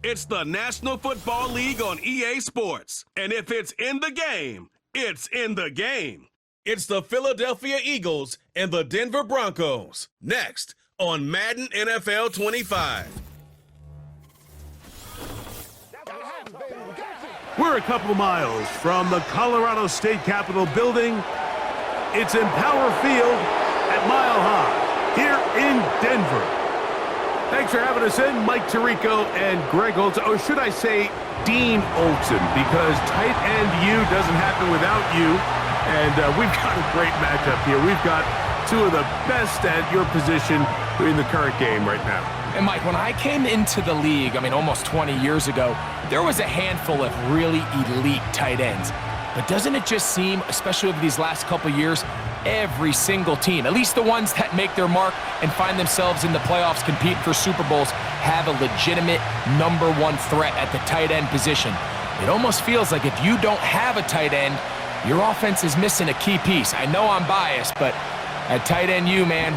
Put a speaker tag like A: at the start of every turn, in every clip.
A: It's the National Football League on EA Sports. And if it's in the game, it's in the game. It's the Philadelphia Eagles and the Denver Broncos. Next on Madden NFL 25.
B: We're a couple of miles from the Colorado State Capitol building. It's Empower Field at Mile High here in Denver. Thanks for having us in, Mike Tirico and Greg Olson, or should I say Dean Olson, because tight end U doesn't happen without you. And we've got a great matchup here. We've got two of the best at your position in the current game right now.
C: And Mike, when I came into the league, almost 20 years ago, there was a handful of really elite tight ends. But doesn't it just seem, especially over these last couple years, every single team, at least the ones that make their mark and find themselves in the playoffs competing for Super Bowls, have a legitimate number one threat at the tight end position. It almost feels like if you don't have a tight end, your offense is missing a key piece. I know I'm biased, but at tight end U, man,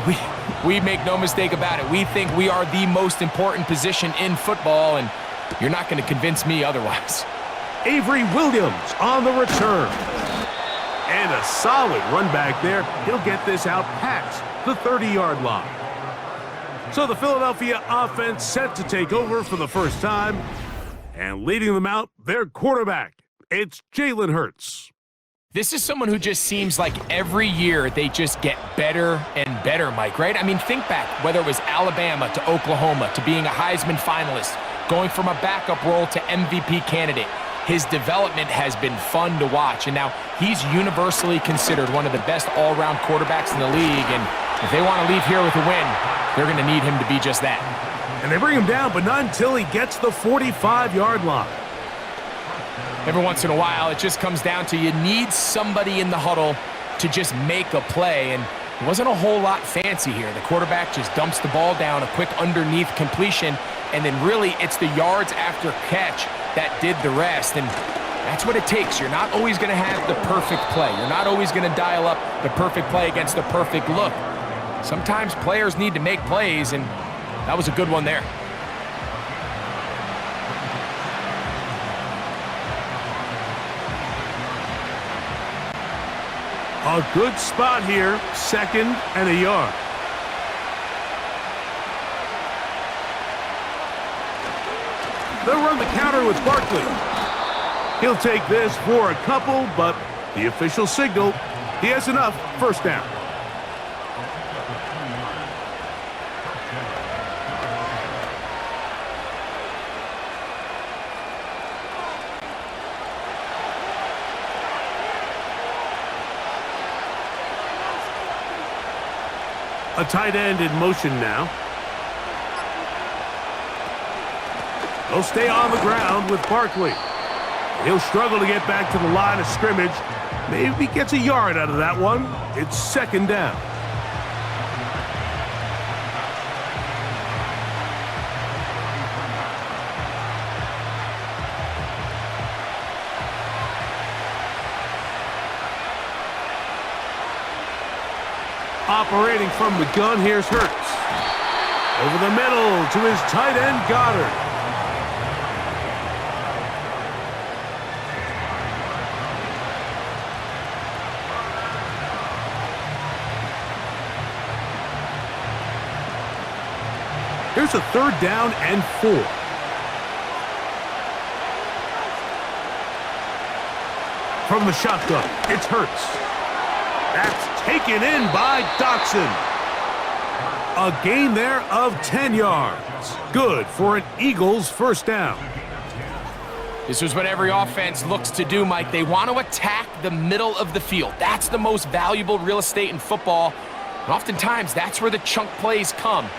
C: we make no mistake about it. We think we are the most important position in football, and you're not going to convince me otherwise.
B: Avery Williams on the return. And a solid run back there. He'll get this out past the 30-yard line. So the Philadelphia offense set to take over for the first time. And leading them out, their quarterback. It's Jalen Hurts.
C: This is someone who just seems like every year they just get better and better, Mike, right? Think back, whether it was Alabama to Oklahoma to being a Heisman finalist, going from a backup role to MVP candidate. His development has been fun to watch, and now he's universally considered one of the best all-around quarterbacks in the league, and if they want to leave here with a win, they're going to need him to be just that.
B: And they bring him down, but not until he gets the 45-yard line.
C: Every once in a while, it just comes down to you need somebody in the huddle to just make a play, and it wasn't a whole lot fancy here. The quarterback just dumps the ball down, a quick underneath completion, and then really it's the yards after catch that did the rest, and that's what it takes. You're not always going to have the perfect play. You're not always going to dial up the perfect play against the perfect look. Sometimes players need to make plays, and that was a good one there.
B: A good spot here, 2nd and a yard. They'll run the counter with Barkley. He'll take this for a couple, but the official signal, he has enough. First down. A tight end in motion now. They'll stay on the ground with Barkley. He'll struggle to get back to the line of scrimmage. Maybe he gets a yard out of that one. It's 2nd down. Operating from the gun, here's Hurts. Over the middle to his tight end, Goddard. Here's a 3rd down and 4. From the shotgun, it's Hurts. That's taken in by Dotson. A gain there of 10 yards. Good for an Eagles first down.
C: This is what every offense looks to do, Mike. They want to attack the middle of the field. That's the most valuable real estate in football. And oftentimes, that's where the chunk plays come.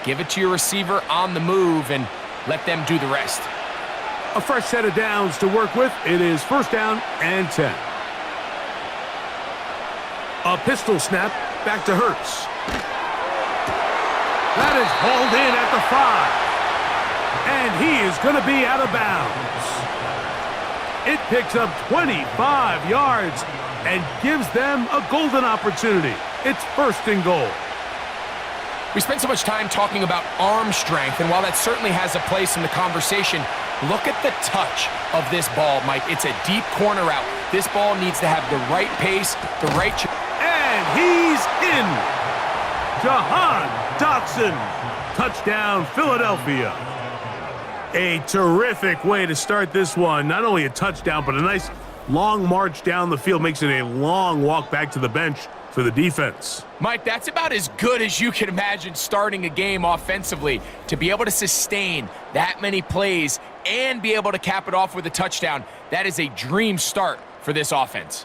C: Give it to your receiver on the move and let them do the rest.
B: A fresh set of downs to work with. It is 1st down and 10. A pistol snap back to Hurts. That is hauled in at the 5. And he is going to be out of bounds. It picks up 25 yards and gives them a golden opportunity. It's 1st and goal.
C: We spend so much time talking about arm strength, and while that certainly has a place in the conversation, look at the touch of this ball, Mike. It's a deep corner route. This ball needs to have the right pace, the right...
B: And he's in! Jahan Dotson. Touchdown, Philadelphia. A terrific way to start this one. Not only a touchdown, but a nice long march down the field. Makes it a long walk back to the bench for the defense.
C: Mike, that's about as good as you can imagine starting a game offensively. To be able to sustain that many plays and be able to cap it off with a touchdown, that is a dream start for this offense.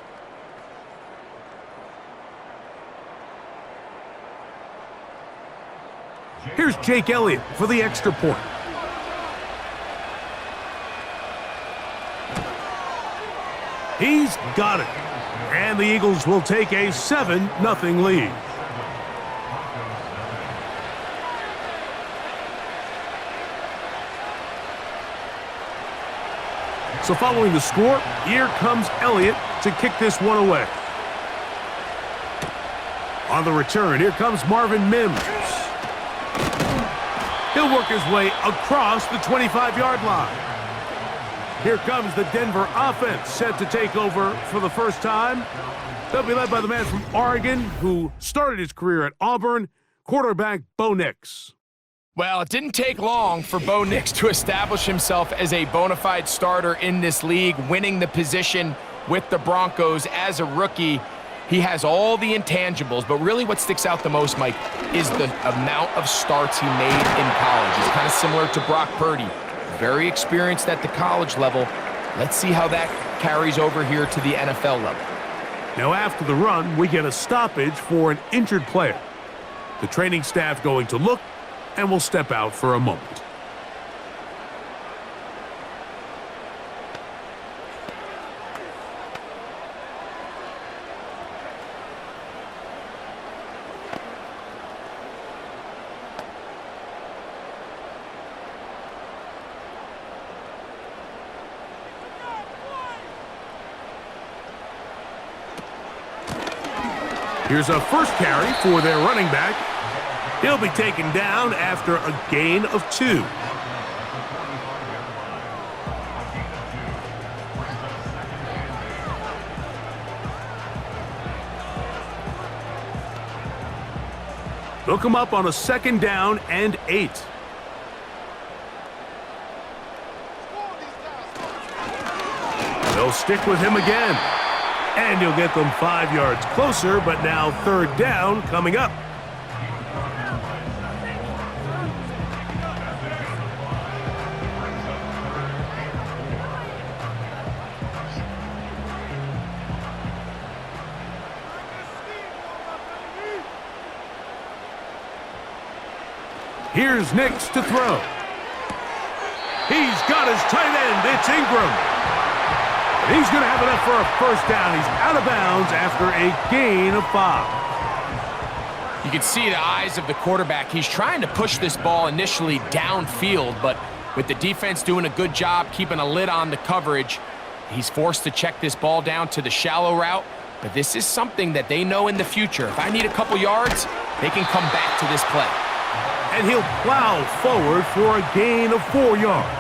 B: Here's Jake Elliott for the extra point. He's got it. And the Eagles will take a 7-0 lead. So following the score, here comes Elliott to kick this one away. On the return, here comes Marvin Mims. He'll work his way across the 25-yard line. Here comes the Denver offense, set to take over for the first time. They'll be led by the man from Oregon who started his career at Auburn, quarterback Bo Nix.
C: Well, it didn't take long for Bo Nix to establish himself as a bona fide starter in this league, winning the position with the Broncos as a rookie. He has all the intangibles, but really what sticks out the most, Mike, is the amount of starts he made in college. It's kind of similar to Brock Purdy. Very experienced at the college level. Let's see how that carries over here to the NFL level.
B: Now after the run, we get a stoppage for an injured player. The training staff going to look and will step out for a moment. Here's a first carry for their running back. He'll be taken down after a gain of 2. They'll come up on a 2nd down and 8. They'll stick with him again. And he'll get them 5 yards closer, but now 3rd down coming up. Here's Nix to throw. He's got his tight end. It's Ingram. He's going to have enough for a first down. He's out of bounds after a gain of 5.
C: You can see the eyes of the quarterback. He's trying to push this ball initially downfield, but with the defense doing a good job keeping a lid on the coverage, he's forced to check this ball down to the shallow route. But this is something that they know in the future. If I need a couple yards, they can come back to this play.
B: And he'll plow forward for a gain of 4 yards.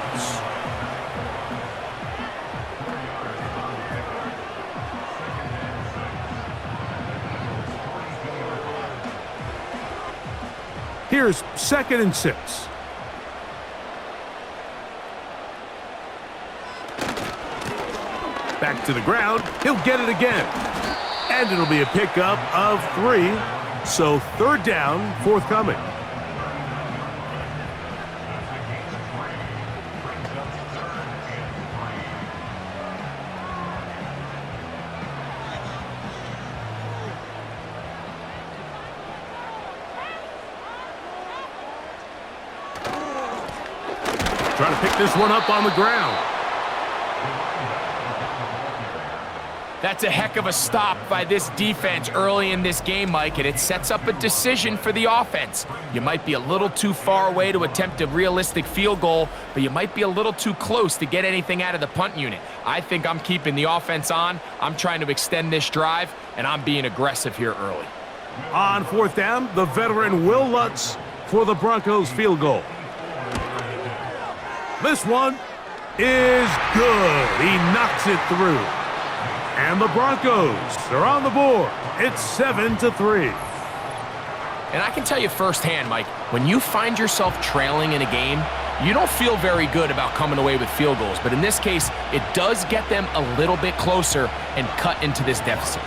B: Here's 2nd and 6. Back to the ground. He'll get it again. And it'll be a pickup of 3. So 3rd down forthcoming. Trying to pick this one up on the ground.
C: That's a heck of a stop by this defense early in this game, Mike, and it sets up a decision for the offense. You might be a little too far away to attempt a realistic field goal, but you might be a little too close to get anything out of the punt unit. I think I'm keeping the offense on. I'm trying to extend this drive, and I'm being aggressive here early.
B: On 4th down, the veteran Will Lutz for the Broncos field goal. This one is good. He knocks it through. And the Broncos are on the board. It's 7-3.
C: And I can tell you firsthand, Mike, when you find yourself trailing in a game, you don't feel very good about coming away with field goals. But in this case, it does get them a little bit closer and cut into this deficit.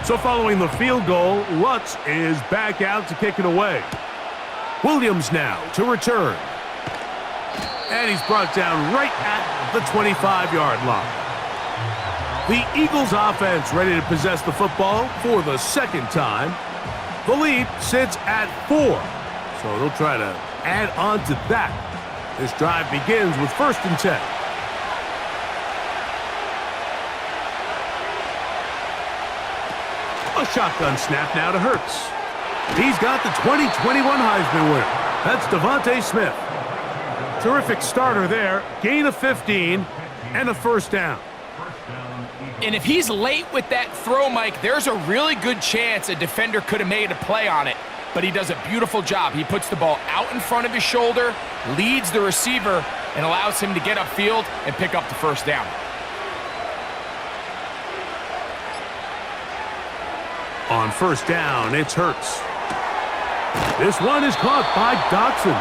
B: So following the field goal, Lutz is back out to kick it away. Williams now to return. And he's brought down right at the 25-yard line. The Eagles offense ready to possess the football for the second time. The lead sits at 4, so they'll try to add on to that. This drive begins with 1st and 10. A shotgun snap now to Hurts. He's got the 2021 Heisman winner. That's Devontae Smith. Terrific starter there. Gain of 15 and a 1st down.
C: And if he's late with that throw, Mike, there's a really good chance a defender could have made a play on it. But he does a beautiful job. He puts the ball out in front of his shoulder, leads the receiver, and allows him to get upfield and pick up the 1st down.
B: On 1st down, it's Hurts. This one is caught by Dotson.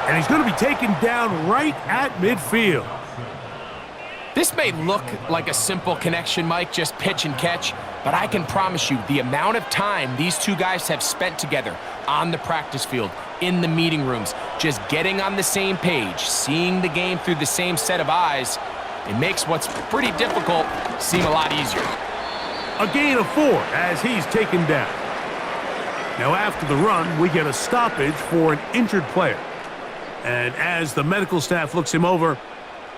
B: And he's going to be taken down right at midfield.
C: This may look like a simple connection, Mike, just pitch and catch, but I can promise you the amount of time these two guys have spent together on the practice field, in the meeting rooms, just getting on the same page, seeing the game through the same set of eyes, it makes what's pretty difficult seem a lot easier.
B: A gain of 4 as he's taken down. Now after the run, we get a stoppage for an injured player. And as the medical staff looks him over,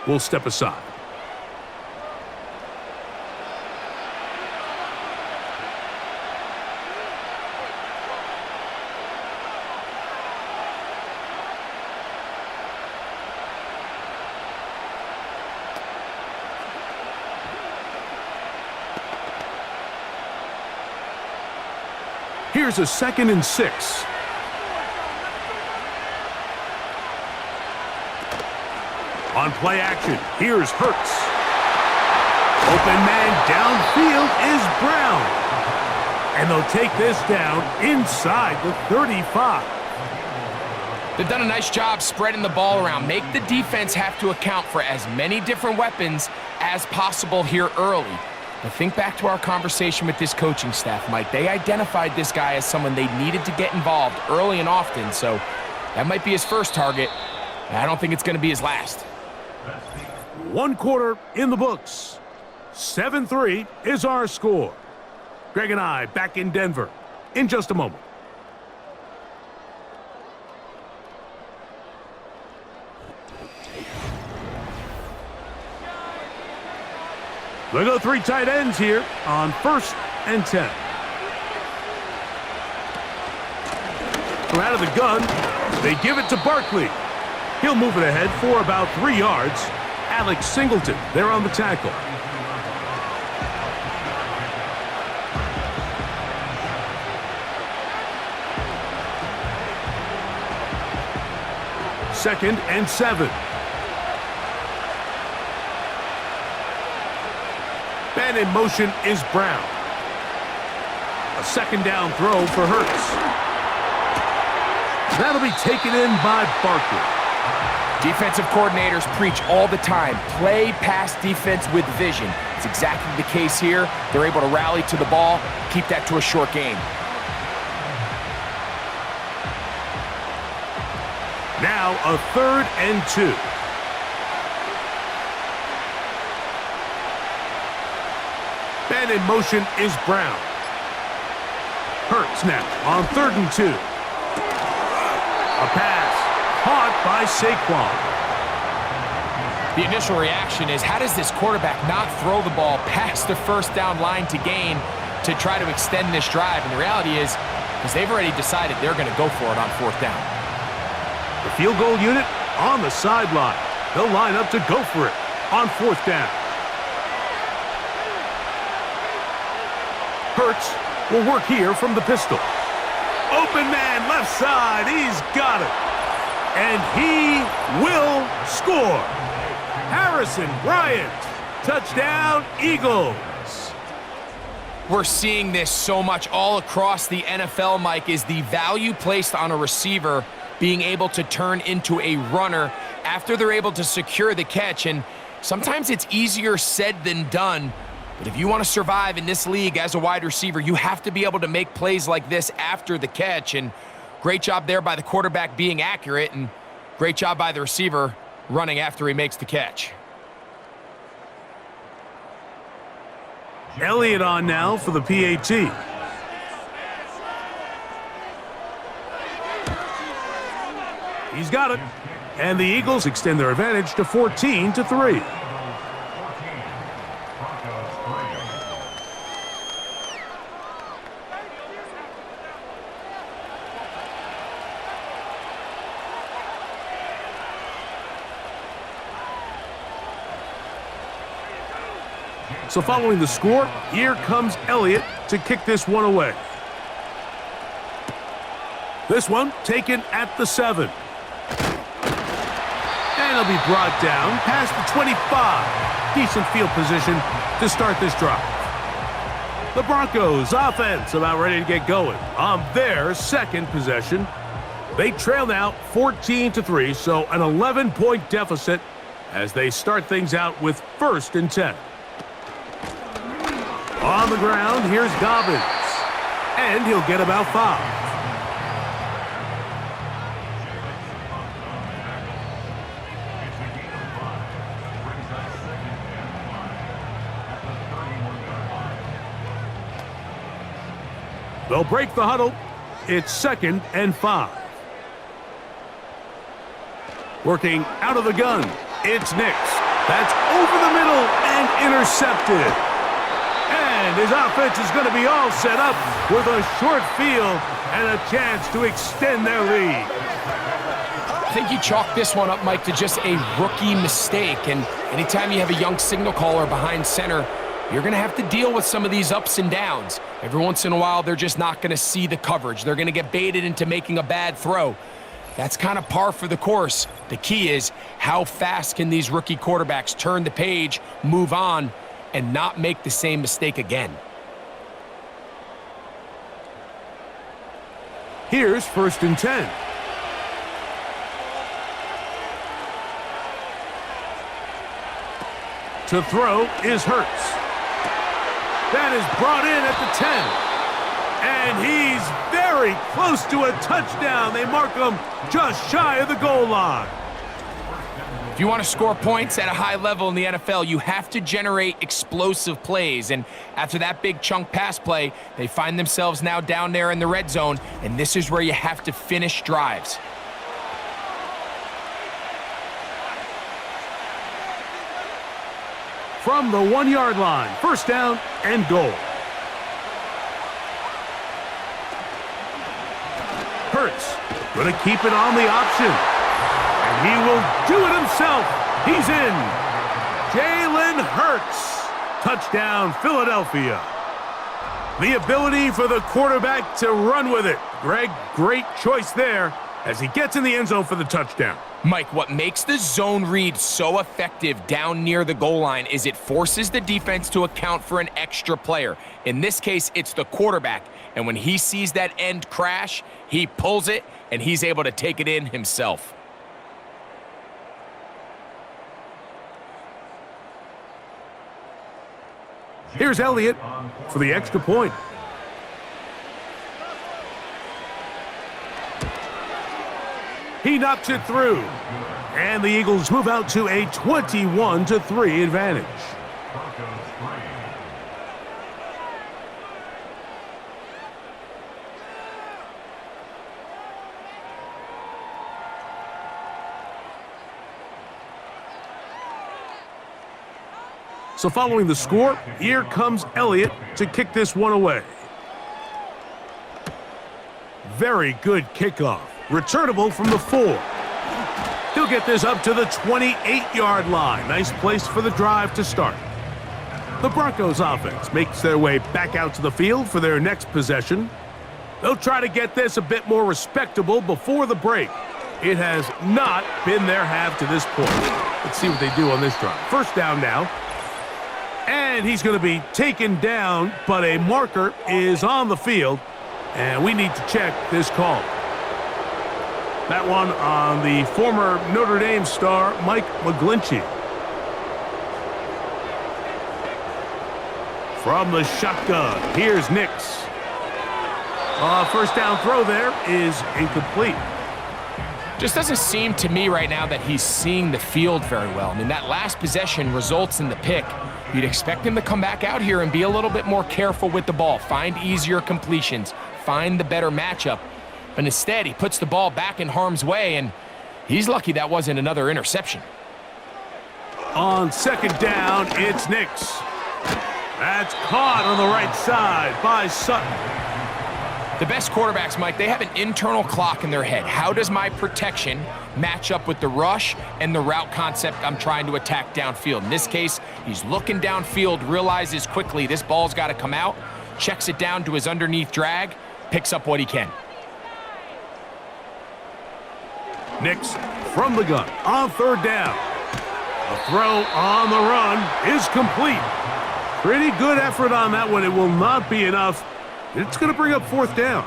B: we'll step aside. Here's a 2nd and 6. On play action, here's Hurts. Open man downfield is Brown. And they'll take this down inside the 35.
C: They've done a nice job spreading the ball around. Make the defense have to account for as many different weapons as possible here early. But think back to our conversation with this coaching staff, Mike. They identified this guy as someone they needed to get involved early and often, so that might be his first target. I don't think it's going to be his last.
B: 1 quarter in the books. 7-3 is our score. Greg and I back in Denver in just a moment. They go 3 tight ends here on 1st and 10. From out of the gun, they give it to Barkley. He'll move it ahead for about 3 yards. Alex Singleton there on the tackle. Second and 7. Man in motion is Brown. A 2nd down throw for Hurts. That'll be taken in by Barkley.
C: Defensive coordinators preach all the time, play pass defense with vision. It's exactly the case here. They're able to rally to the ball, keep that to a short game.
B: Now a 3rd and 2. Man in motion is Brown. Hurts now on 3rd and 2. A pass caught by Saquon.
C: The initial reaction is, how does this quarterback not throw the ball past the 1st down line to gain to try to extend this drive? And the reality is, because they've already decided they're going to go for it on 4th down.
B: The field goal unit on the sideline. They'll line up to go for it on 4th down. Hurts will work here from the pistol. Open open man, left side. He's got it. And he will score. Harrison Bryant, touchdown, Eagles.
C: We're seeing this so much all across the NFL, Mike, is the value placed on a receiver being able to turn into a runner after they're able to secure the catch. And sometimes it's easier said than done. But if you want to survive in this league as a wide receiver, you have to be able to make plays like this after the catch. And great job there by the quarterback being accurate, and great job by the receiver running after he makes the catch.
B: Elliott on now for the PAT. He's got it. And the Eagles extend their advantage to 14-3. So following the score, here comes Elliott to kick this one away. This one taken at the 7. And he'll be brought down past the 25. Decent field position to start this drive. The Broncos offense about ready to get going on their second possession. They trail now 14-3, so an 11-point deficit as they start things out with 1st and 10. On the ground, here's Dobbins. And he'll get about 5. They'll break the huddle. It's 2nd and 5. Working out of the gun. It's Nix. That's over the middle and intercepted. And his offense is going to be all set up with a short field and a chance to extend their lead.
C: I think you chalk this one up, Mike, to just a rookie mistake. And anytime you have a young signal caller behind center, you're going to have to deal with some of these ups and downs. Every once in a while, they're just not going to see the coverage. They're going to get baited into making a bad throw. That's kind of par for the course. The key is how fast can these rookie quarterbacks turn the page, move on, and not make the same mistake again.
B: Here's 1st and 10. To throw is Hurts. That is brought in at the 10. And he's very close to a touchdown. They mark him just shy of the goal line.
C: If you want to score points at a high level in the NFL, you have to generate explosive plays. And after that big chunk pass play, they find themselves now down there in the red zone, and this is where you have to finish drives.
B: From the 1-yard line, 1st down and goal. Hurts going to keep it on the option. And he will do it himself. He's in. Jalen Hurts. Touchdown, Philadelphia. The ability for the quarterback to run with it. Greg, great choice there as he gets in the end zone for the touchdown.
C: Mike, what makes the zone read so effective down near the goal line is it forces the defense to account for an extra player. In this case, it's the quarterback. And when he sees that end crash, he pulls it, and he's able to take it in himself.
B: Here's Elliott for the extra point. He knocks it through. And the Eagles move out to a 21-3 advantage. So following the score, here comes Elliott to kick this one away. Very good kickoff. Returnable from the 4. He'll get this up to the 28-yard line. Nice place for the drive to start. The Broncos offense makes their way back out to the field for their next possession. They'll try to get this a bit more respectable before the break. It has not been their half to this point. Let's see what they do on this drive. First down now. And he's going to be taken down, but a marker is on the field, and we need to check this call. That one on the former Notre Dame star, Mike McGlinchey. From the shotgun, here's Nix. First down throw there is incomplete.
C: Just doesn't seem to me right now that he's seeing the field very well. I mean, that last possession results in the pick. You'd expect him to come back out here and be a little bit more careful with the ball, find easier completions, find the better matchup. But instead, he puts the ball back in harm's way, and he's lucky that wasn't another interception.
B: On second down, it's Nix. That's caught on the right side by Sutton.
C: The best quarterbacks, Mike, they have an internal clock in their head. How does my protection match up with the rush and the route concept I'm trying to attack downfield? In this case, he's looking downfield, realizes quickly this ball's got to come out, checks it down to his underneath drag, picks up what he can.
B: Nix from the gun on third down. The throw on the run is complete. Pretty good effort on that one. It will not be enough. It's going to bring up fourth down.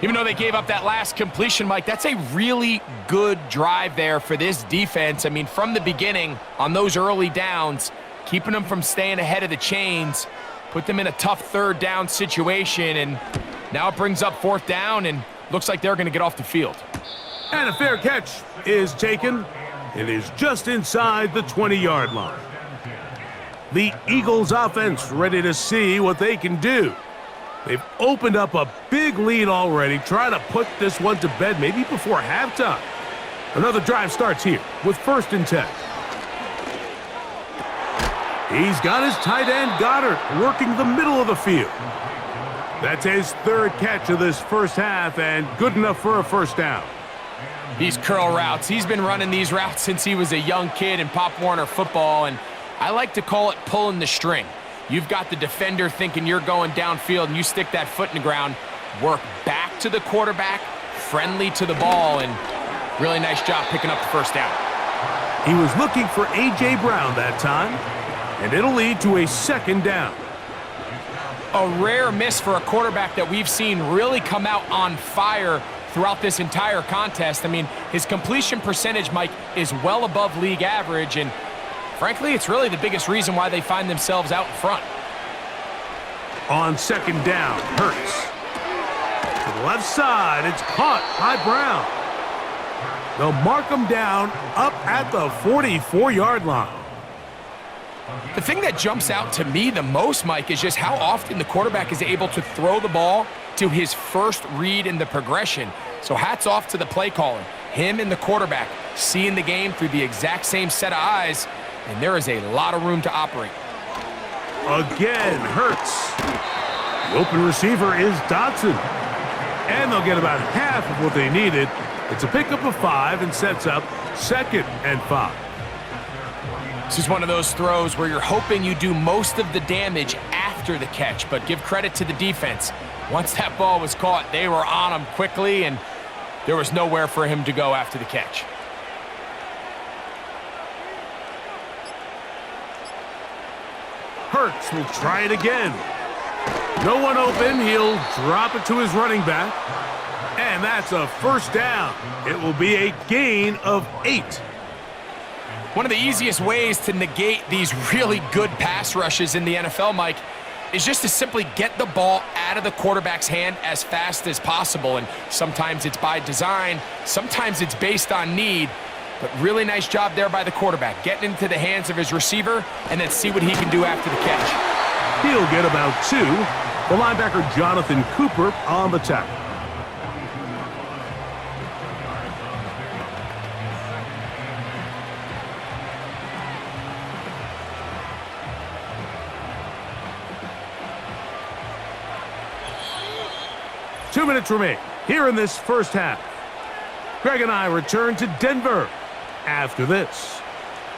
C: Even though they gave up that last completion, Mike, that's a really good drive there for this defense. I mean, from the beginning, on those early downs, keeping them from staying ahead of the chains, put them in a tough third down situation, and now it brings up fourth down, and looks like they're going to get off the field.
B: And a fair catch is taken. It is just inside the 20-yard line. The Eagles offense ready to see what they can do. They've opened up a big lead already, trying to put this one to bed maybe before halftime. Another drive starts here with 1st and 10. He's got his tight end, Goddard, working the middle of the field. That's his 3rd catch of this first half, and good enough for a first down.
C: These curl routes, he's been running these routes since he was a young kid in Pop Warner football, and I like to call it pulling the string. You've got the defender thinking you're going downfield, and you stick that foot in the ground, work back to the quarterback, friendly to the ball, and really nice job picking up the first down.
B: He was looking for A.J. Brown that time, and it'll lead to a 2nd down.
C: A rare miss for a quarterback that we've seen really come out on fire throughout this entire contest. I mean, his completion percentage, Mike, is well above league average, and frankly, it's really the biggest reason why they find themselves out in front.
B: On 2nd down, Hurts. To the left side, it's caught by Brown. They'll mark him down up at the 44-yard line.
C: The thing that jumps out to me the most, Mike, is just how often the quarterback is able to throw the ball to his first read in the progression. So hats off to the play caller. Him and the quarterback seeing the game through the exact same set of eyes, and there is a lot of room to operate.
B: Again, Hurts. The open receiver is Dotson. And they'll get about half of what they needed. It's a pickup of 5 and sets up 2nd and 5.
C: This is one of those throws where you're hoping you do most of the damage after the catch, but give credit to the defense. Once that ball was caught, they were on him quickly, and there was nowhere for him to go after the catch.
B: Hurts will try it again. No one open. He'll drop it to his running back. And that's a first down. It will be a gain of 8.
C: One of the easiest ways to negate these really good pass rushes in the NFL, Mike, is just to simply get the ball out of the quarterback's hand as fast as possible. And sometimes it's by design, sometimes it's based on need. But really nice job there by the quarterback, getting into the hands of his receiver and then see what he can do after the catch.
B: He'll get about 2. The linebacker Jonathan Cooper on the tackle. Two minutes remain here in this first half. Greg and I return to Denver after this.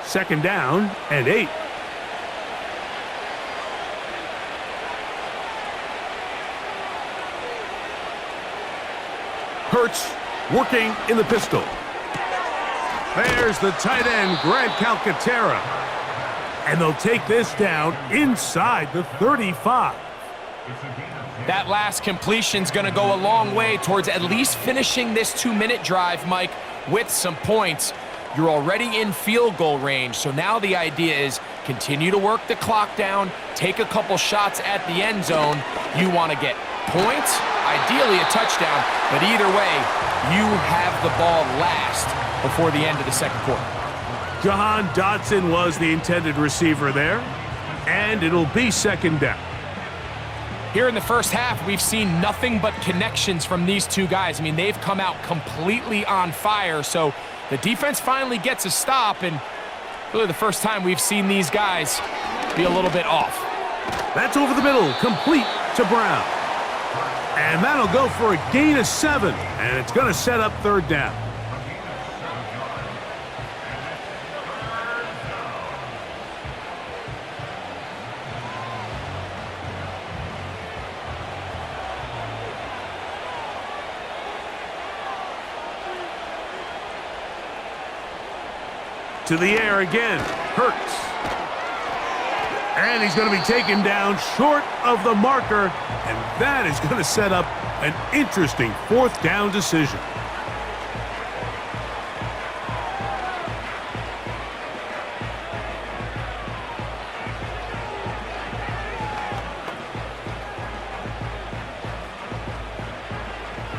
B: 2nd down and 8. Hurts working in the pistol. There's the tight end, Grant Calcaterra. And they'll take this down inside the 35.
C: That last completion's going to go a long way towards at least finishing this 2-minute drive, Mike, with some points. You're already in field goal range, so now the idea is continue to work the clock down, take a couple shots at the end zone. You want to get points, ideally a touchdown, but either way, you have the ball last before the end of the second quarter.
B: Jahan Dotson was the intended receiver there, and it'll be second down.
C: Here in the first half, we've seen nothing but connections from these two guys. I mean, they've come out completely on fire, so the defense finally gets a stop, and really the first time we've seen these guys be a little bit off.
B: That's over the middle, complete to Brown. And that'll go for a gain of 7, and it's going to set up third down. To the air again, Hurts. And he's going to be taken down short of the marker, and that is going to set up an interesting fourth down decision.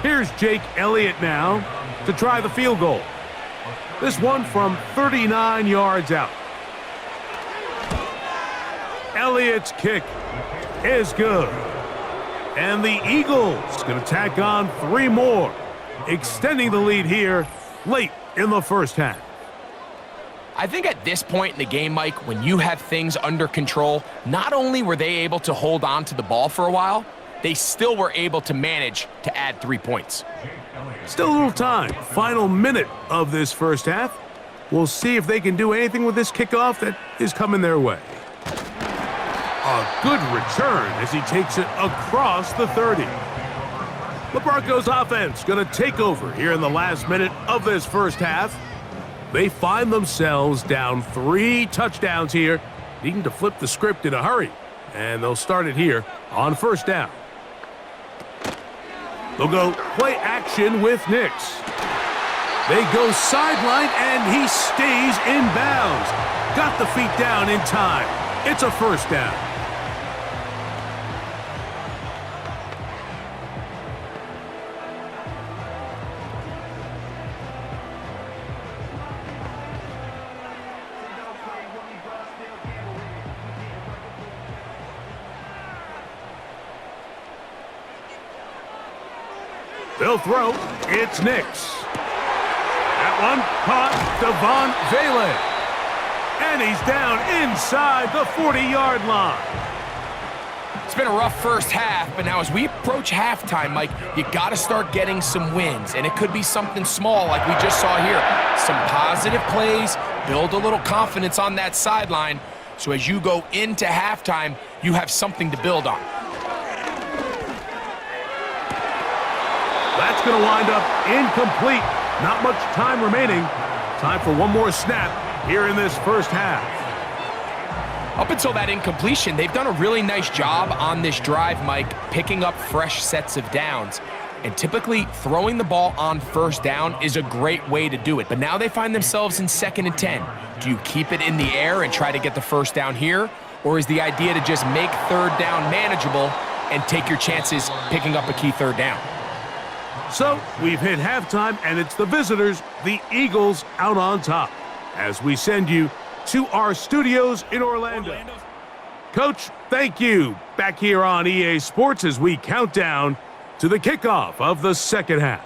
B: Here's Jake Elliott now to try the field goal. This one from 39 yards out. Elliott's kick is good. And the Eagles going to tack on 3 more, extending the lead here late in the first half.
C: I think at this point in the game, Mike, when you have things under control, not only were they able to hold on to the ball for a while, they still were able to manage to add 3 points.
B: Still a little time. Final minute of this first half. We'll see if they can do anything with this kickoff that is coming their way. A good return as he takes it across the 30. The Broncos offense going to take over here in the last minute of this first half. They find themselves down 3 touchdowns here, needing to flip the script in a hurry. And they'll start it here on first down. They'll go play action with Nix. They go sideline, and he stays in bounds. Got the feet down in time. It's a first down. They'll throw. It's Nix. That one caught Devon Valen. And he's down inside the 40-yard line.
C: It's been a rough first half, but now as we approach halftime, Mike, you got to start getting some wins. And it could be something small like we just saw here. Some positive plays, build a little confidence on that sideline. So as you go into halftime, you have something to build on.
B: That's going to wind up incomplete. Not much time remaining. Time for one more snap here in this first half.
C: Up until that incompletion, they've done a really nice job on this drive, Mike, picking up fresh sets of downs. And typically, throwing the ball on first down is a great way to do it. But now they find themselves in 2nd and 10. Do you keep it in the air and try to get the first down here? Or is the idea to just make third down manageable and take your chances picking up a key third down?
B: So, we've hit halftime, and it's the visitors, the Eagles, out on top, as we send you to our studios in Orlando. Coach, thank you. Back here on EA Sports as we count down to the kickoff of the second half.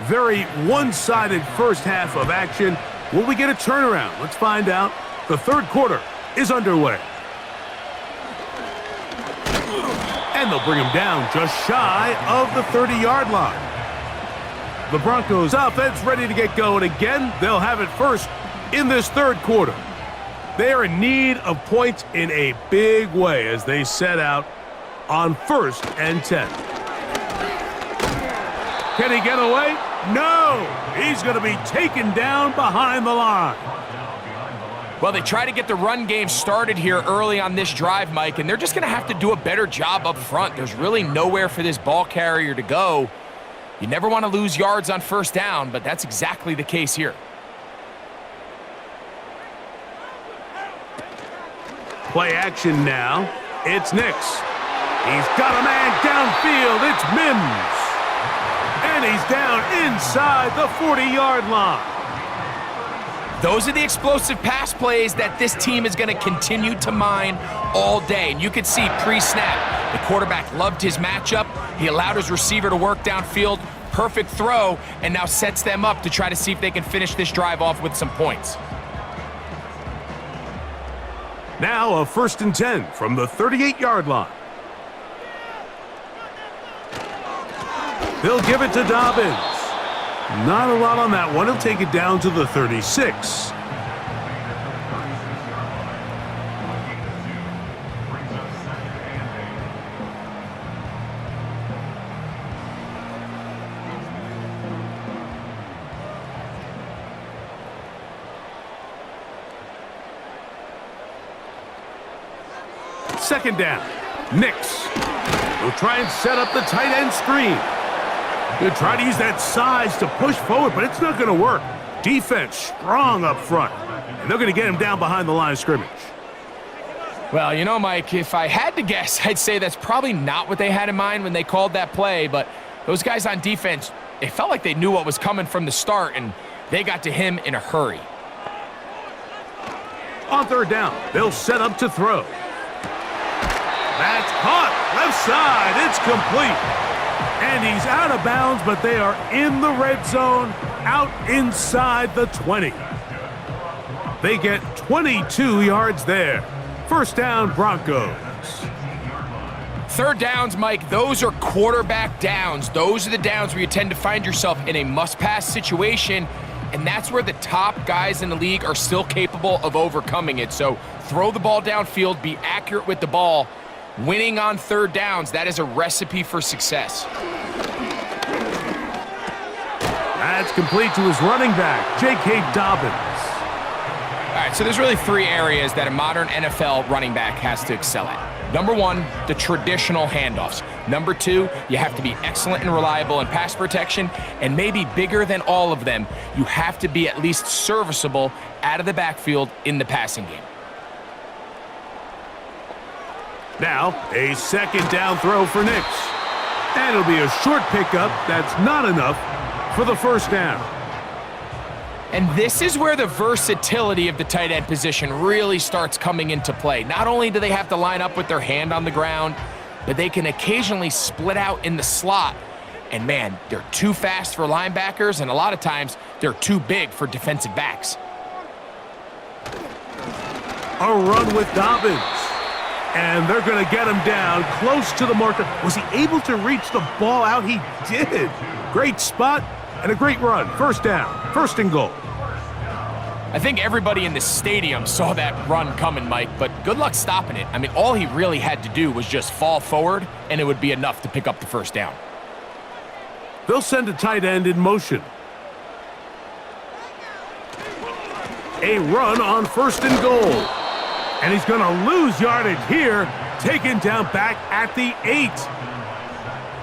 B: Very one-sided first half of action. Will we get a turnaround? Let's find out. The third quarter is underway. And they'll bring him down just shy of the 30-yard line. The Broncos offense ready to get going again. They'll have it first in this third quarter. They are in need of points in a big way as they set out on 1st and 10. Can he get away? No! He's going to be taken down behind the line.
C: Well, they try to get the run game started here early on this drive, Mike, and they're just going to have to do a better job up front. There's really nowhere for this ball carrier to go. You never want to lose yards on first down, but that's exactly the case here.
B: Play action now. It's Nix. He's got a man downfield. It's Mims. And he's down inside the 40-yard line.
C: Those are the explosive pass plays that this team is going to continue to mine all day. And you can see pre-snap, the quarterback loved his matchup. He allowed his receiver to work downfield. Perfect throw, and now sets them up to try to see if they can finish this drive off with some points.
B: Now a 1st and 10 from the 38-yard line. They'll give it to Dobbins. Not a lot on that one. He'll take it down to the 36. Second down. Nix. He'll try and set up the tight end screen. He'll try to use that size to push forward, but it's not going to work. Defense strong up front, and they're going to get him down behind the line of scrimmage.
C: Well, you know, Mike, if I had to guess, I'd say that's probably not what they had in mind when they called that play, but those guys on defense, it felt like they knew what was coming from the start, and they got to him in a hurry.
B: On third down, they'll set up to throw. That's caught. Left side. It's complete. And he's out of bounds, but they are in the red zone, out inside the 20. They get 22 yards there. First down, Broncos.
C: Third downs, Mike, those are quarterback downs. Those are the downs where you tend to find yourself in a must-pass situation, and that's where the top guys in the league are still capable of overcoming it. So throw the ball downfield, be accurate with the ball. Winning on third downs, that is a recipe for success.
B: That's complete to his running back, J.K. Dobbins.
C: All right, so there's really 3 areas that a modern NFL running back has to excel at. Number 1, the traditional handoffs. Number 2, you have to be excellent and reliable in pass protection, and maybe bigger than all of them, you have to be at least serviceable out of the backfield in the passing game.
B: Now, a second down throw for Nix. And it'll be a short pickup. That's not enough for the first down.
C: And this is where the versatility of the tight end position really starts coming into play. Not only do they have to line up with their hand on the ground, but they can occasionally split out in the slot. And man, they're too fast for linebackers, and a lot of times they're too big for defensive backs.
B: A run with Dobbins. And they're going to get him down close to the marker. Was he able to reach the ball out? He did. Great spot and a great run. First down, 1st and goal.
C: I think everybody in the stadium saw that run coming, Mike, but good luck stopping it. I mean, all he really had to do was just fall forward, and it would be enough to pick up the first down.
B: They'll send a tight end in motion. A run on 1st and goal. And he's going to lose yardage here, taken down back at the 8.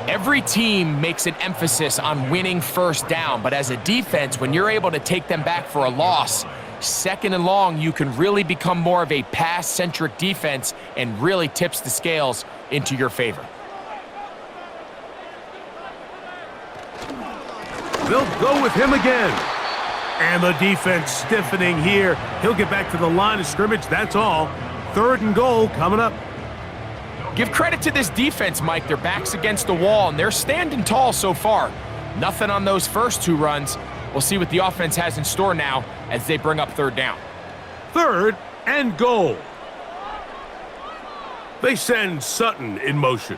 C: Every team makes an emphasis on winning first down, but as a defense, when you're able to take them back for a loss, 2nd and long, you can really become more of a pass-centric defense and really tips the scales into your favor.
B: They'll go with him again. And the defense stiffening here. He'll get back to the line of scrimmage, that's all. 3rd and goal coming up.
C: Give credit to this defense, Mike. Their back's against the wall, and they're standing tall so far. Nothing on those first 2 runs. We'll see what the offense has in store now as they bring up 3rd down.
B: 3rd and goal. They send Sutton in motion.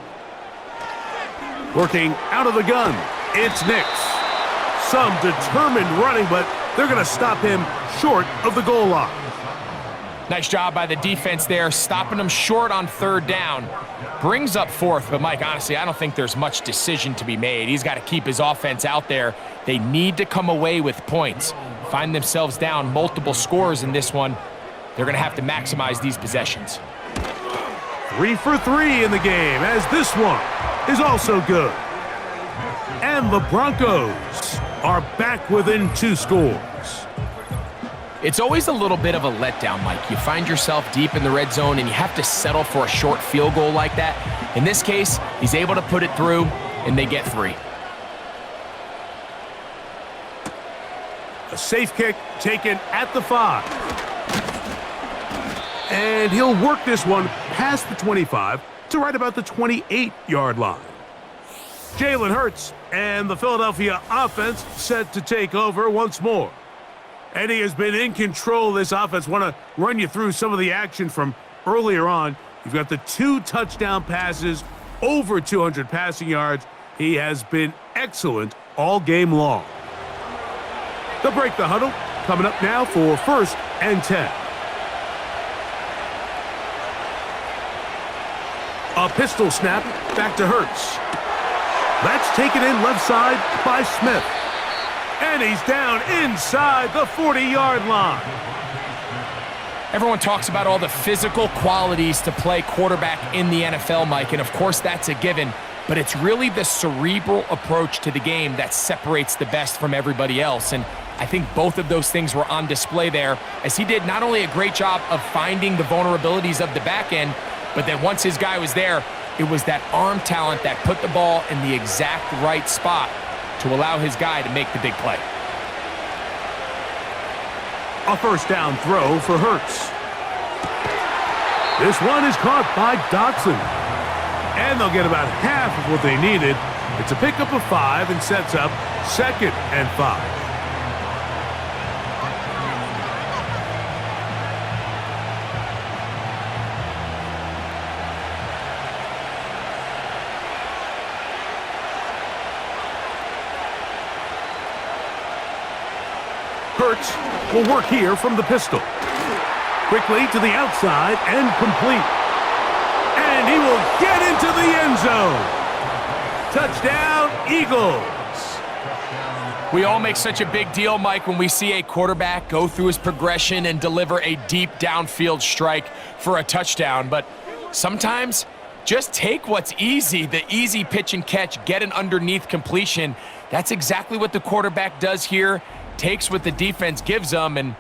B: Working out of the gun, it's Nix. Some determined running, but they're going to stop him short of the goal line.
C: Nice job by the defense there, stopping them short on third down. Brings up fourth, but Mike, honestly, I don't think there's much decision to be made. He's got to keep his offense out there. They need to come away with points. Find themselves down multiple scores in this one. They're going to have to maximize these possessions.
B: 3 for 3 in the game, as this one is also good. And the Broncos are back within 2 scores.
C: It's always a little bit of a letdown, Mike. You find yourself deep in the red zone and you have to settle for a short field goal like that. In this case, he's able to put it through, and they get 3.
B: A safe kick taken at the 5. And he'll work this one past the 25 to right about the 28-yard line. Jalen Hurts and the Philadelphia offense set to take over once more. And he has been in control of this offense. Want to run you through some of the action from earlier on. You've got the 2 touchdown passes, over 200 passing yards. He has been excellent all game long. They'll break the huddle. Coming up now for 1st and 10. A pistol snap back to Hurts. That's taken in left side by Smith. And he's down inside the 40-yard line.
C: Everyone talks about all the physical qualities to play quarterback in the NFL, Mike, and of course that's a given, but it's really the cerebral approach to the game that separates the best from everybody else, and I think both of those things were on display there, as he did not only a great job of finding the vulnerabilities of the back end, but then once his guy was there, it was that arm talent that put the ball in the exact right spot to allow his guy to make the big play.
B: A 1st down throw for Hurts. This one is caught by Dotson. And they'll get about half of what they needed. It's a pickup of 5 and sets up 2nd and 5. Hurts will work here from the pistol. Quickly to the outside and complete. And he will get into the end zone. Touchdown, Eagles.
C: We all make such a big deal, Mike, when we see a quarterback go through his progression and deliver a deep downfield strike for a touchdown. But sometimes just take what's easy, the easy pitch and catch, get an underneath completion. That's exactly what the quarterback does here. Takes what the defense gives them, and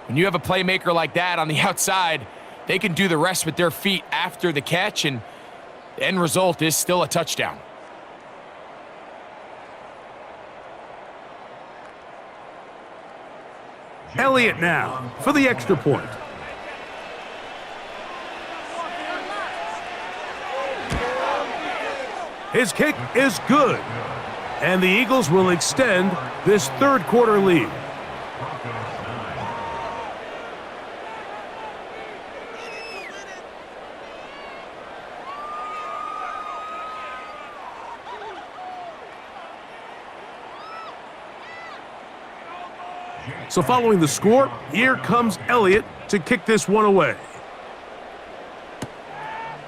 C: when you have a playmaker like that on the outside, they can do the rest with their feet after the catch, and the end result is still a touchdown.
B: Elliott now for the extra point. His kick is good. And the Eagles will extend this 3rd quarter lead. So following the score, here comes Elliott to kick this one away.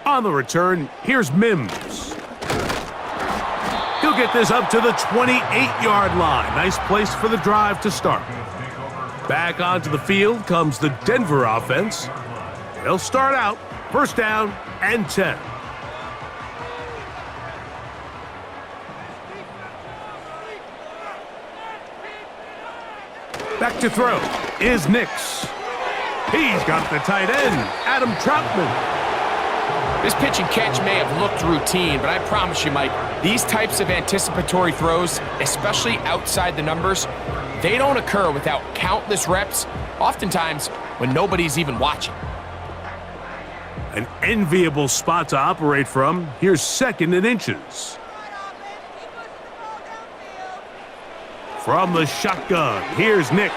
B: On the return, here's Mims. He'll get this up to the 28-yard line. Nice place for the drive to start. Back onto the field comes the Denver offense. They'll start out 1st down and 10. Back to throw is Nix. He's got the tight end, Adam Troutman.
C: This pitch and catch may have looked routine, but I promise you, Mike, these types of anticipatory throws, especially outside the numbers, they don't occur without countless reps, oftentimes when nobody's even watching.
B: An enviable spot to operate from. Here's 2nd and inches. From the shotgun, here's Nix.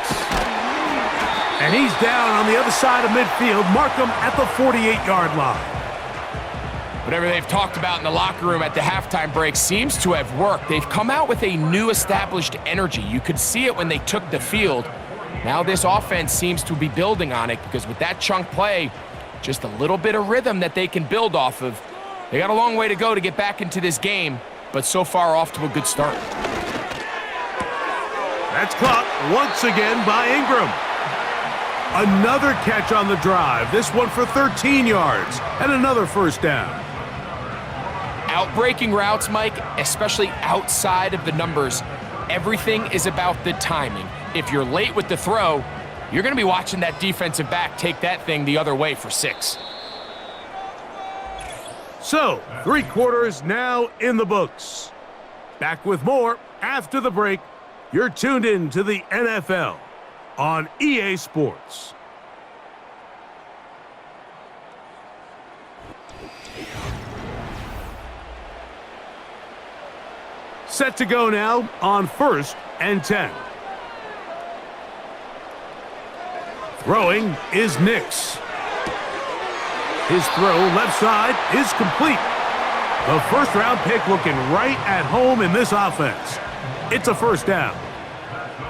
B: And he's down on the other side of midfield. Mark him at the 48-yard line.
C: Whatever they've talked about in the locker room at the halftime break seems to have worked. They've come out with a new established energy. You could see it when they took the field. Now this offense seems to be building on it because with that chunk play, just a little bit of rhythm that they can build off of. They got a long way to go to get back into this game, but so far off to a good start.
B: That's caught once again by Ingram. Another catch on the drive, this one for 13 yards, and another first down.
C: Outbreaking routes, Mike, especially outside of the numbers, everything is about the timing. If you're late with the throw, you're going to be watching that defensive back take that thing the other way for 6.
B: So, 3 quarters now in the books. Back with more after the break. You're tuned in to the NFL on EA Sports. Set to go now on 1st and 10. Throwing is Nix. His throw left side is complete. The first-round pick looking right at home in this offense. It's a first down.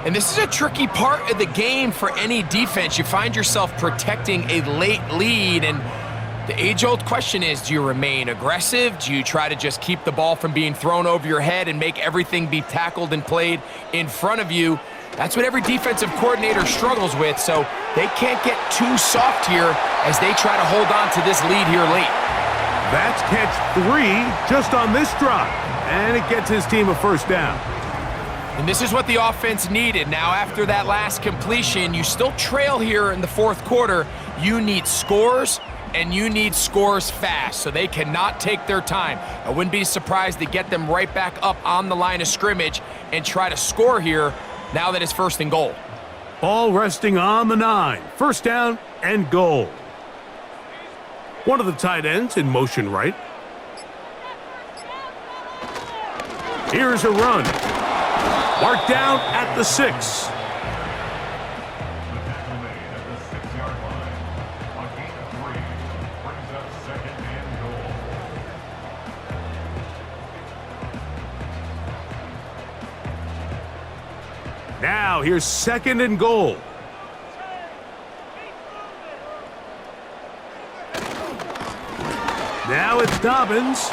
C: And this is a tricky part of the game for any defense. You find yourself protecting a late lead, and the age-old question is, do you remain aggressive? Do you try to just keep the ball from being thrown over your head and make everything be tackled and played in front of you? That's what every defensive coordinator struggles with, so they can't get too soft here as they try to hold on to this lead here late.
B: That's catch 3 just on this drive, and it gets his team a first down.
C: And this is what the offense needed. Now, after that last completion, you still trail here in the 4th quarter. You need scores, and you need scores fast, so they cannot take their time. I wouldn't be surprised to get them right back up on the line of scrimmage and try to score here now that it's 1st and goal.
B: Ball resting on the 9. First down and goal. One of the tight ends in motion right. Here's a run. Marked down at the 6. Now here's 2nd and goal. Now it's Dobbins,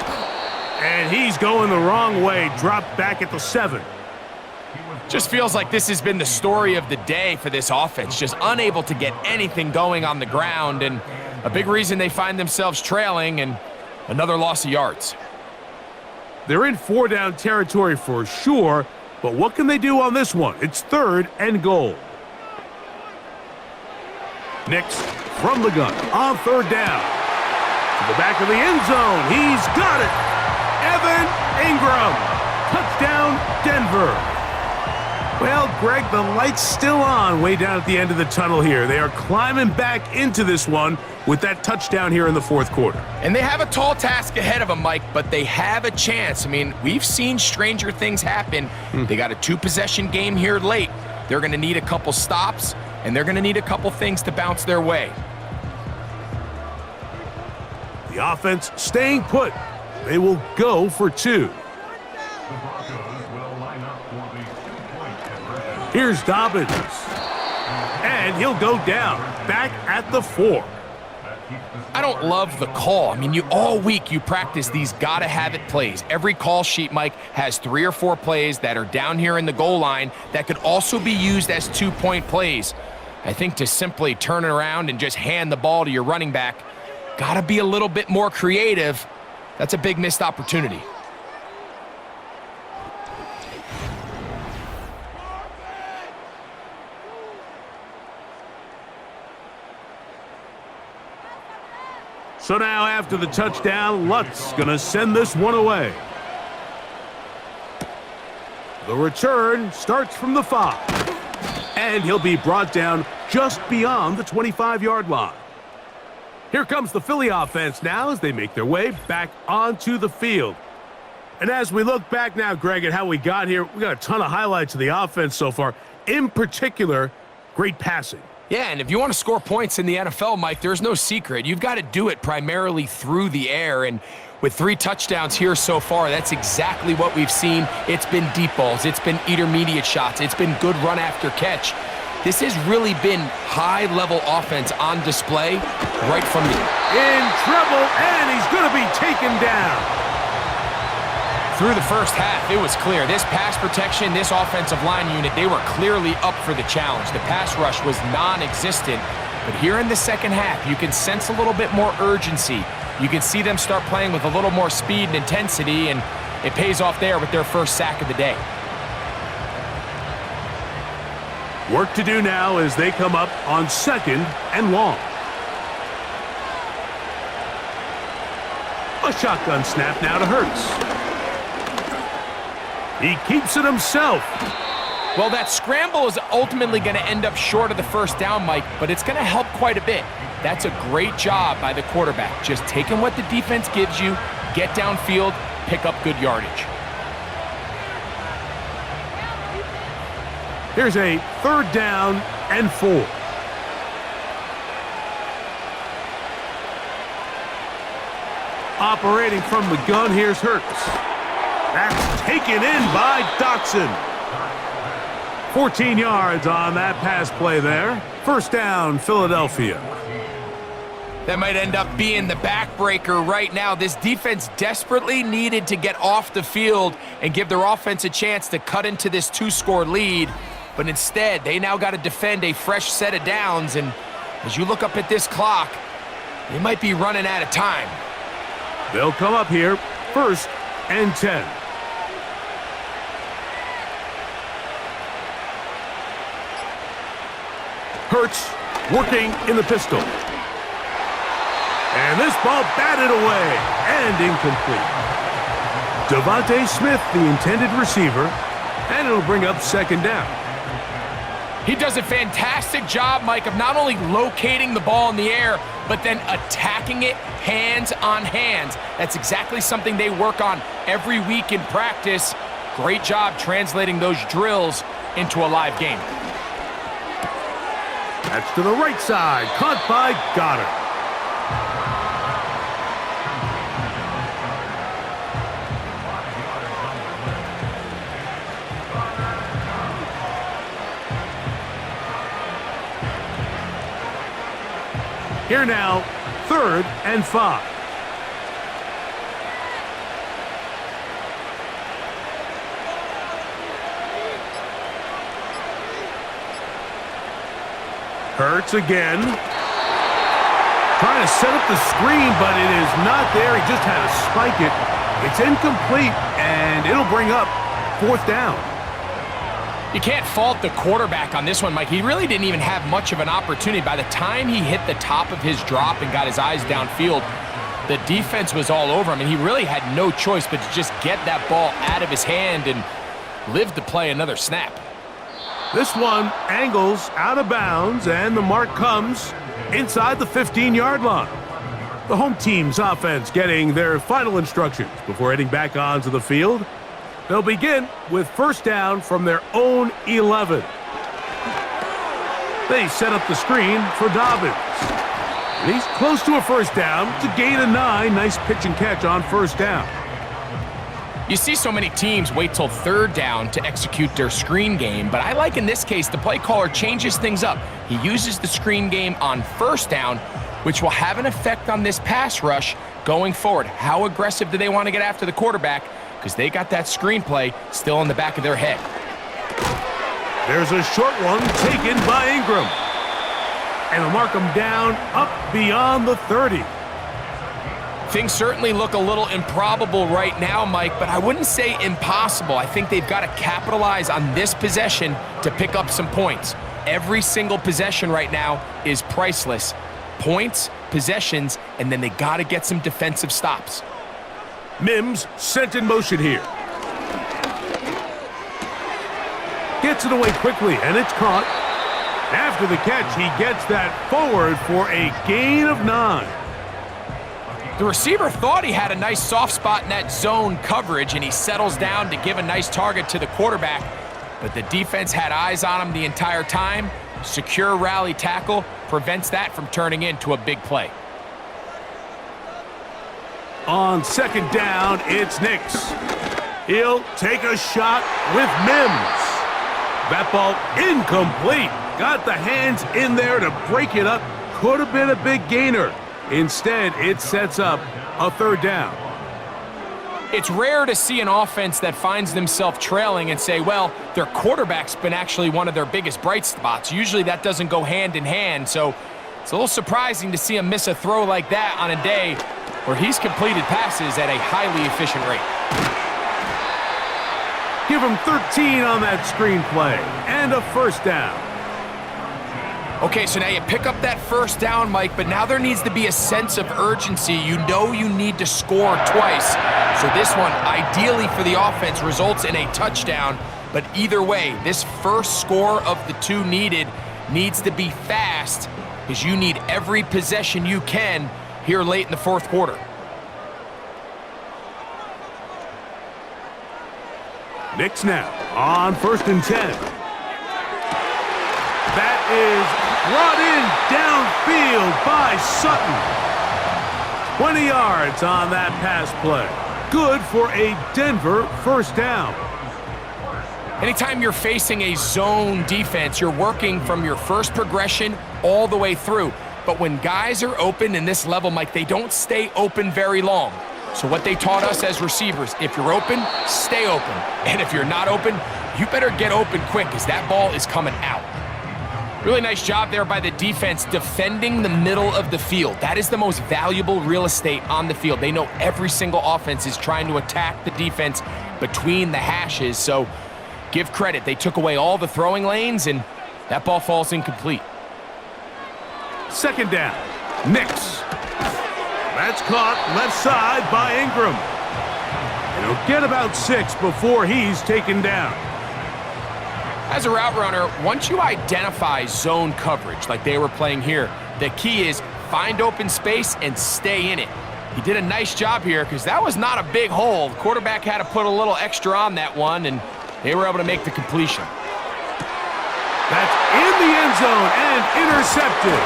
B: and he's going the wrong way, dropped back at the 7.
C: Just feels like this has been the story of the day for this offense, just unable to get anything going on the ground, and a big reason they find themselves trailing and another loss of yards.
B: They're in 4-down territory for sure, but what can they do on this one? It's 3rd and goal. Nix from the gun on 3rd down. To the back of the end zone. He's got it. Evan Ingram. Touchdown, Denver. Well, Greg, the light's still on way down at the end of the tunnel here. They are climbing back into this one with that touchdown here in the 4th quarter.
C: And they have a tall task ahead of them, Mike, but they have a chance. I mean, we've seen stranger things happen. They got a 2-possession game here late. They're going to need a couple stops, and they're going to need a couple things to bounce their way.
B: The offense staying put. They will go for 2. Here's Dobbins. And he'll go down, back at the 4.
C: I don't love the call. I mean, all week you practice these gotta-have-it plays. Every call sheet, Mike, has 3 or 4 plays that are down here in the goal line that could also be used as 2-point plays. I think to simply turn it around and just hand the ball to your running back, gotta be a little bit more creative. That's a big missed opportunity.
B: So now after the touchdown, Lutz gonna send this one away. The return starts from the 5. And he'll be brought down just beyond the 25-yard line. Here comes the Philly offense now as they make their way back onto the field. And as we look back now, Greg, at how we got here, we got a ton of highlights of the offense so far. In particular, great passing.
C: Yeah, and if you want to score points in the NFL, Mike, there's no secret. You've got to do it primarily through the air, and with 3 touchdowns here so far, that's exactly what we've seen. It's been deep balls. It's been intermediate shots. It's been good run after catch. This has really been high-level offense on display right from the...
B: In trouble, and he's going to be taken down.
C: Through the first half, it was clear. This pass protection, this offensive line unit, they were clearly up for the challenge. The pass rush was non-existent. But here in the second half, you can sense a little bit more urgency. You can see them start playing with a little more speed and intensity, and it pays off there with their first sack of the day.
B: Work to do now as they come up on 2nd and long. A shotgun snap now to Hurts. He keeps it himself.
C: Well, that scramble is ultimately going to end up short of the first down, Mike, but it's going to help quite a bit. That's a great job by the quarterback. Just taking what the defense gives you, get downfield, pick up good yardage.
B: Here's a 3rd down and 4. Operating from the gun, here's Hurts. That's taken in by Doxson. 14 yards on that pass play there. 1st down, Philadelphia.
C: That might end up being the backbreaker right now. This defense desperately needed to get off the field and give their offense a chance to cut into this 2-score lead. But instead, they now got to defend a fresh set of downs. And as you look up at this clock, they might be running out of time.
B: They'll come up here, 1st and 10. Hurts working in the pistol. And this ball batted away and incomplete. Devontae Smith, the intended receiver, and it'll bring up 2nd down.
C: He does a fantastic job, Mike, of not only locating the ball in the air, but then attacking it hands on hands. That's exactly something they work on every week in practice. Great job translating those drills into a live game.
B: That's to the right side, caught by Goddard. Here now, 3rd and 5. Hurts again. Trying to set up the screen, but it is not there. He just had to spike it. It's incomplete, and it'll bring up 4th down.
C: You can't fault the quarterback on this one, Mike. He really didn't even have much of an opportunity. By the time he hit the top of his drop and got his eyes downfield, the defense was all over him, and he really had no choice but to just get that ball out of his hand and live to play another snap.
B: This one angles out of bounds, and the mark comes inside the 15-yard line. The home team's offense getting their final instructions before heading back onto the field. They'll begin with 1st down from their own 11. They set up the screen for Dobbins. And he's close to a 1st down to gain a 9. Nice pitch and catch on 1st down.
C: You see so many teams wait till 3rd down to execute their screen game, but I like in this case the play caller changes things up. He uses the screen game on 1st down, which will have an effect on this pass rush going forward. How aggressive do they want to get after the quarterback? Because they got that screenplay still in the back of their head.
B: There's a short one taken by Ingram. And they'll mark him down up beyond the 30.
C: Things certainly look a little improbable right now, Mike, but I wouldn't say impossible. I think they've got to capitalize on this possession to pick up some points. Every single possession right now is priceless. Points, possessions, and then they got to get some defensive stops.
B: Mims sent in motion here. Gets it away quickly, and it's caught. After the catch, he gets that forward for a gain of 9.
C: The receiver thought he had a nice soft spot in that zone coverage, and he settles down to give a nice target to the quarterback. But the defense had eyes on him the entire time. Secure rally tackle prevents that from turning into a big play.
B: On 2nd down, it's Nix. He'll take a shot with Mims. That ball incomplete. Got the hands in there to break it up. Could have been a big gainer. Instead, it sets up a third down.
C: It's rare to see an offense that finds themselves trailing and say, well, their quarterback's been actually one of their biggest bright spots. Usually that doesn't go hand in hand, so it's a little surprising to see him miss a throw like that on a day where he's completed passes at a highly efficient rate.
B: Give him 13 on that screenplay and a first down.
C: Okay, so now you pick up that first down, Mike, but now there needs to be a sense of urgency. You know you need to score twice. So this one, ideally for the offense, results in a touchdown. But either way, this first score of the two needed needs to be fast because you need every possession you can here late in the fourth quarter.
B: Knicks now on 1st and 10. That is brought in downfield by Sutton. 20 yards on that pass play. Good for a Denver first down.
C: Anytime you're facing a zone defense, you're working from your first progression all the way through. But when guys are open in this level, Mike, they don't stay open very long. So what they taught us as receivers, if you're open, stay open. And if you're not open, you better get open quick because that ball is coming out. Really nice job there by the defense defending the middle of the field. That is the most valuable real estate on the field. They know every single offense is trying to attack the defense between the hashes. So give credit. They took away all the throwing lanes, and that ball falls incomplete.
B: Second down. Knicks. That's caught left side by Ingram. And he'll get about 6 before he's taken down.
C: As a route runner, once you identify zone coverage like they were playing here, the key is find open space and stay in it. He did a nice job here because that was not a big hole. The quarterback had to put a little extra on that one, and they were able to make the completion.
B: That's in the end zone and intercepted.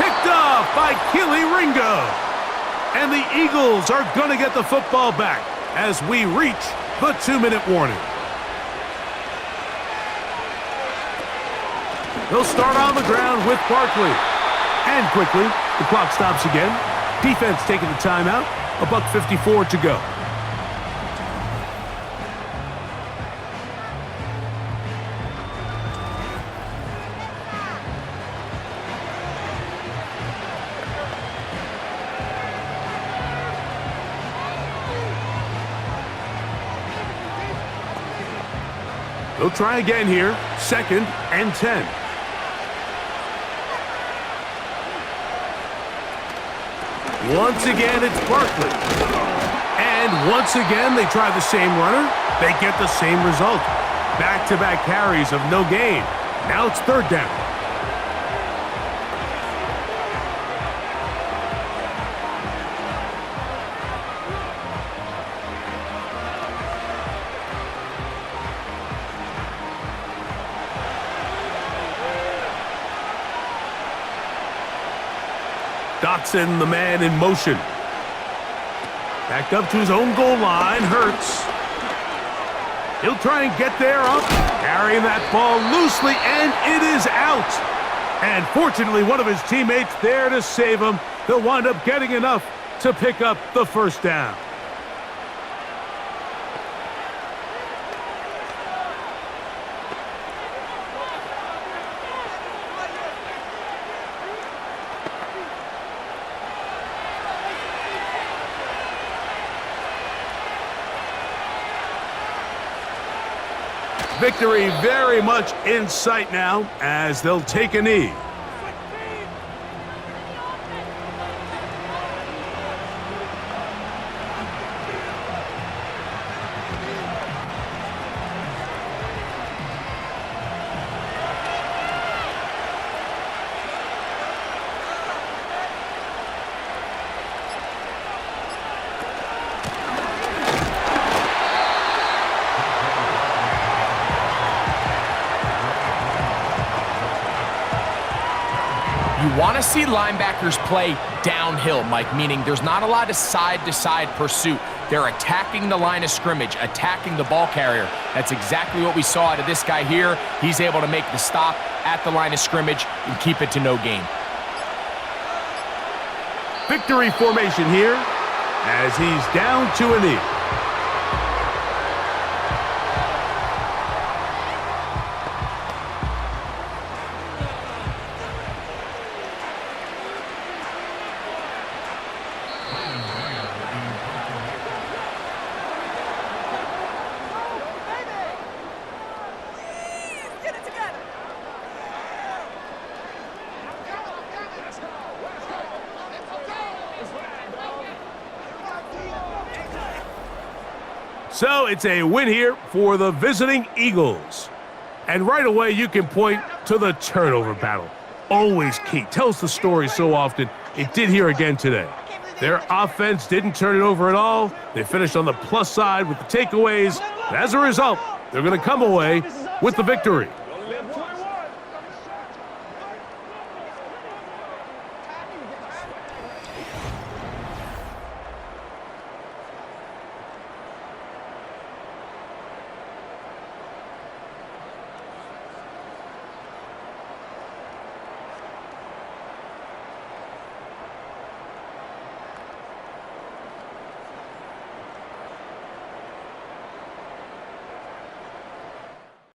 B: Picked off by Keely Ringo. And the Eagles are going to get the football back as we reach the 2-minute warning. They'll start on the ground with Barkley. And quickly, the clock stops again. Defense taking the timeout. $1:54 to go. They'll try again here. 2nd and 10. Once again, it's Barkley. And once again, they try the same runner. They get the same result. Back-to-back carries of no gain. Now it's 3rd down. Dotson, the man in motion. Backed up to his own goal line. Hurts. He'll try and get there up. Carrying that ball loosely, and it is out. And fortunately, one of his teammates there to save him. They'll wind up getting enough to pick up the first down. Victory very much in sight now as they'll take a knee.
C: You want to see linebackers play downhill, Mike, meaning there's not a lot of side-to-side pursuit. They're attacking the line of scrimmage, attacking the ball carrier. That's exactly what we saw out of this guy here. He's able to make the stop at the line of scrimmage and keep it to no gain.
B: Victory formation here as he's down to a knee. So it's a win here for the visiting Eagles. And right away you can point to the turnover battle. Always key. Tells the story so often. It did here again today. Their offense didn't turn it over at all. They finished on the plus side with the takeaways. And as a result, they're going to come away with the victory.